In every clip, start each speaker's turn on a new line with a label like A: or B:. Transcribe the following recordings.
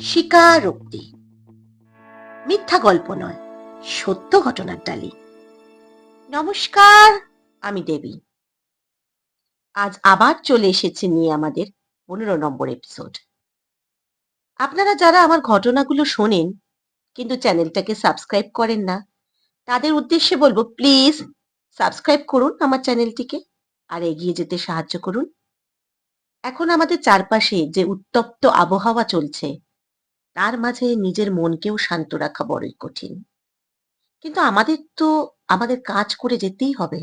A: স্বীকারোক্তি মিথ্যা গল্প নয়, সত্য ঘটনার ডালি। নমস্কার, আমি দেবী। আজ আবার চলে এসেছি নিয়ে আমাদের 15 নম্বর এপিসোড। আপনারা যারা আমার ঘটনাগুলো শোনেন কিন্তু চ্যানেলটাকে সাবস্ক্রাইব করেন না, তাদের উদ্দেশ্যে বলবো, প্লিজ সাবস্ক্রাইব করুন আমার চ্যানেলটিকে আর এগিয়ে যেতে সাহায্য করুন। এখন আমাদের চারপাশে যে উত্তপ্ত আবহাওয়া চলছে, তার মাঝে নিজের মনকেও শান্ত রাখা বড়ই কঠিন। কিন্তু আমাদের তো আমাদের কাজ করে যেতেই হবে।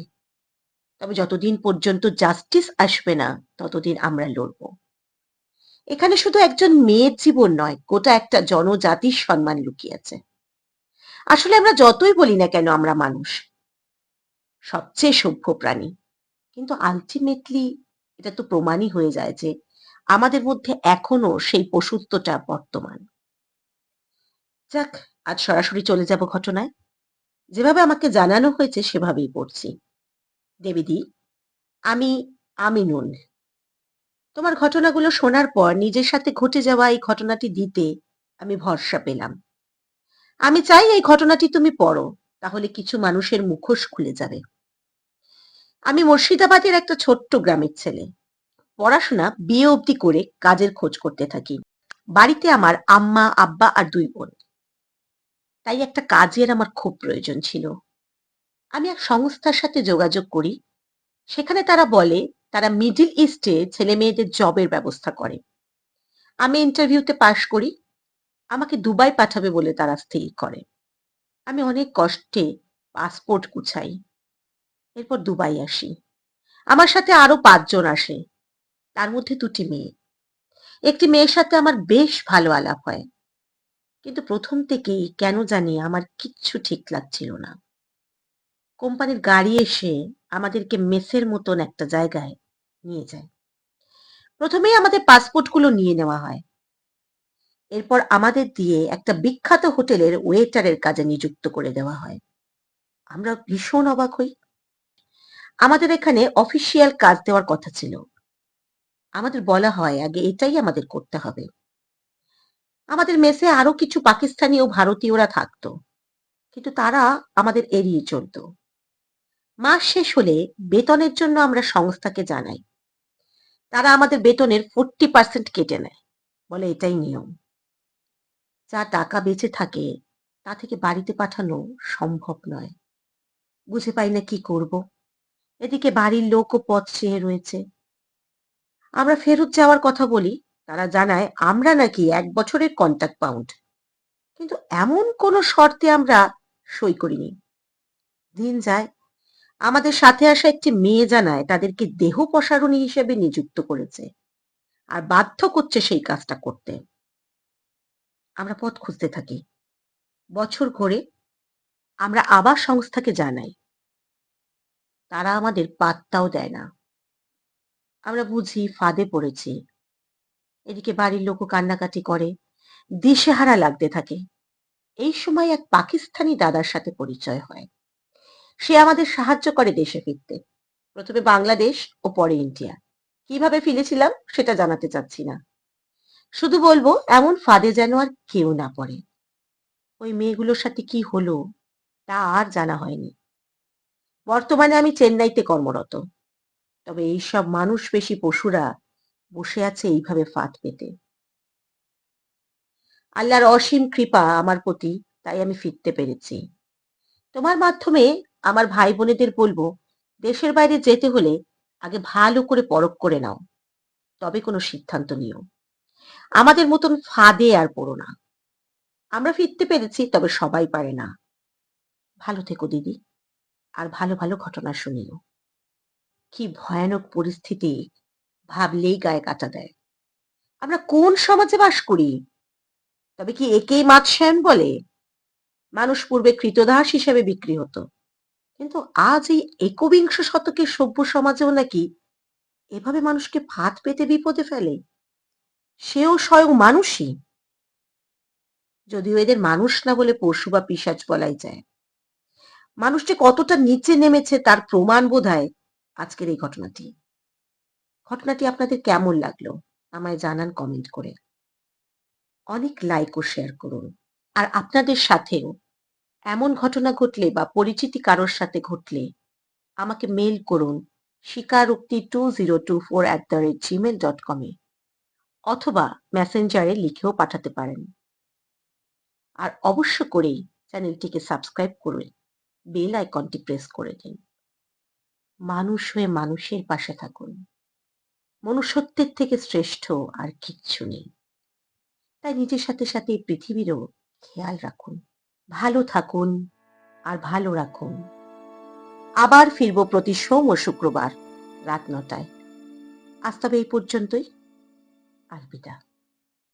A: তবে যতদিন পর্যন্ত জাস্টিস আসবে না, ততদিন আমরা লড়ব। এখানে শুধু একজন মেয়ের জীবন নয়, গোটা একটা জনজাতির সম্মান লুকিয়ে আছে। আসলে আমরা যতই বলি না কেন আমরা মানুষ, সবচেয়ে সভ্য প্রাণী, কিন্তু আলটিমেটলি এটা তো প্রমাণই হয়ে যায় যে আমাদের মধ্যে এখনো সেই পশুত্বটা বর্তমান। যাক, আজ সরাসরি চলে যাব ঘটনায়। যেভাবে আমাকে জানানো হয়েছে সেভাবেই পড়ছি। দেবীদি, আমি আমিনুল। তোমার ঘটনাগুলো শোনার পর নিজের সাথে ঘটে যাওয়া এই ঘটনাটি দিতে আমি ভরসা পেলাম। আমি চাই এই ঘটনাটি তুমি পড়ো, তাহলে কিছু মানুষের মুখোশ খুলে যাবে। আমি মুর্শিদাবাদের একটা ছোট্ট গ্রামের ছেলে। পড়াশোনা বিয়ে অবধি করে কাজের খোঁজ করতে থাকি। বাড়িতে আমার আম্মা, আব্বা আর 2 বোন। তাই একটা কাজের আমার খুব প্রয়োজন ছিল। আমি এক সংস্থার সাথে যোগাযোগ করি। সেখানে তারা বলে তারা মিডল ইস্টে ছেলে মেয়েদের জবের ব্যবস্থা করে। আমি ইন্টারভিউতে পাশ করি। আমাকে দুবাই পাঠাবে বলে তারা স্থির করে। আমি অনেক কষ্টে পাসপোর্ট গুছাই। এরপর দুবাই আসি। আমার সাথে আরো 5 জন আসে, তার মধ্যে 2টি মেয়ে। একটি মেয়ের সাথে আমার বেশ ভালো আলাপ হয়, কিন্তু প্রথম থেকেই কেন জানি আমার কিচ্ছু ঠিক লাগছিল না। কোম্পানির গাড়ি এসে আমাদেরকে মেসের মতন একটা জায়গায় নিয়ে যায়। প্রথমেই আমাদের পাসপোর্টগুলো নিয়ে নেওয়া হয়। এরপর আমাদের দিয়ে একটা বিখ্যাত হোটেলের ওয়েটারের কাজে নিযুক্ত করে দেওয়া হয়। আমরা ভীষণ অবাক হই। আমাদের এখানে অফিসিয়াল কাজ দেওয়ার কথা ছিল। আমাদের বলা হয় আগে এটাই আমাদের করতে হবে। আমাদের মেসে আরো কিছু পাকিস্তানি ও ভারতীয়রা থাকতো, কিন্তু তারা আমাদের এড়িয়ে চলত। মাস শেষ হলে বেতনের জন্য আমরা সংস্থাকে জানাই। তারা আমাদের বেতনের 40% কেটে নেয়, বলে এটাই নিয়ম। যা টাকা বেঁচে থাকে তা থেকে বাড়িতে পাঠানো সম্ভব নয়। বুঝে পাই না কি করব। এদিকে বাড়ির লোকও পথ চেয়ে রয়েছে। আমরা ফেরত যাওয়ার কথা বলি। তারা জানায় আমরা নাকি 1 বছরের কন্ট্রাক্ট পাউন্ড, কিন্তু এমন কোনো শর্তে আমরা সই করিনি। দিন যায়। আমাদের সাথে আসা একটি মেয়ে জানায় তাদেরকে দেহ পসারণী হিসেবে নিযুক্ত করেছে আর বাধ্য করছে সেই কাজটা করতে। আমরা পথ খুঁজতে থাকি। বছর ঘোরে। আমরা আবার সংস্থাকে জানাই। তারা আমাদের পাত্তাও দেয় না। আমরা বুঝি ফাঁদে পড়েছি। এদিকে বাড়ির লোকও কান্নাকাটি করে, দিশেহারা লাগতে থাকে। এই সময় এক পাকিস্তানি দাদার সাথে পরিচয় হয়। সে আমাদের সাহায্য করে দেশে ফিরতে। প্রথমে বাংলাদেশ ও পরে ইন্ডিয়া। কিভাবে ফিরেছিলাম সেটা জানাতে চাচ্ছি না। শুধু বলবো এমন ফাঁদে যেন আর কেউ না পড়ে। ওই মেয়েগুলোর সাথে কি হলো তা আর জানা হয়নি। বর্তমানে আমি চেন্নাইতে কর্মরত। তবে এইসব মানুষ বেশি পশুরা বসে আছে এইভাবে ফাঁদ পেতে। আল্লাহর অসীম কৃপা আমার প্রতি, তাই আমি ফিরতে পেরেছি। তোমার মাধ্যমে আমার ভাই বোনেদের বলবো, দেশের বাইরে যেতে হলে আগে ভালো করে পরখ করে নাও, তবে কোনো সিদ্ধান্ত নিও। আমাদের মতন ফাঁদে আর পড়ো না। আমরা ফিরতে পেরেছি, তবে সবাই পারে না। ভালো থেকো দিদি, আর ভালো ভালো ঘটনা শুনিও। কি ভয়ানক পরিস্থিতি, ভাবলেই গায়ে কাঁটা দেয়। আমরা কোন সমাজে বাস করি? তবে কি একেই মাতসায়ন বলে? মানুষ পূর্বে কৃতদাস হিসেবে বিক্রি হতো, কিন্তু আজ এই একবিংশ শতকের সভ্য সমাজেও নাকি এভাবে মানুষকে ফাঁদ পেতে বিপদে ফেলে। সেও স্বয়ং মানুষই, যদিও এদের মানুষ না বলে পশু বা পিশাচ বলাই যায়। মানুষ যে কতটা নিচে নেমেছে তার প্রমাণ বোধহয় আজকের এই ঘটনাটি। ঘটনাটি আপনাদের কেমন লাগলো আমায় জানান কমেন্ট করে। অনেক লাইক ও শেয়ার করুন। আর আপনাদের সাথেও এমন ঘটনা ঘটলে বা পরিচিতি কারোর সাথে ঘটলে আমাকে মেইল করুন স্বীকারোক্তি2024@gmail.com এ অথবা মেসেঞ্জারে লিখেও পাঠাতে পারেন। আর অবশ্য করেই চ্যানেলটিকে সাবস্ক্রাইব করে বেল আইকনটি প্রেস করে দিন। মানুষ হয়ে মানুষের পাশে থাকুন। মনুষ্যত্বের থেকে শ্রেষ্ঠ আর কিচ্ছু নেই। তাই নিজের সাথে সাথে এই পৃথিবীরও খেয়াল রাখুন। ভালো থাকুন আর ভালো রাখুন। আবার ফিরবো প্রতি সোম ও শুক্রবার রাত ৯টায়। আজ তবে এই পর্যন্তই। আলবিদা।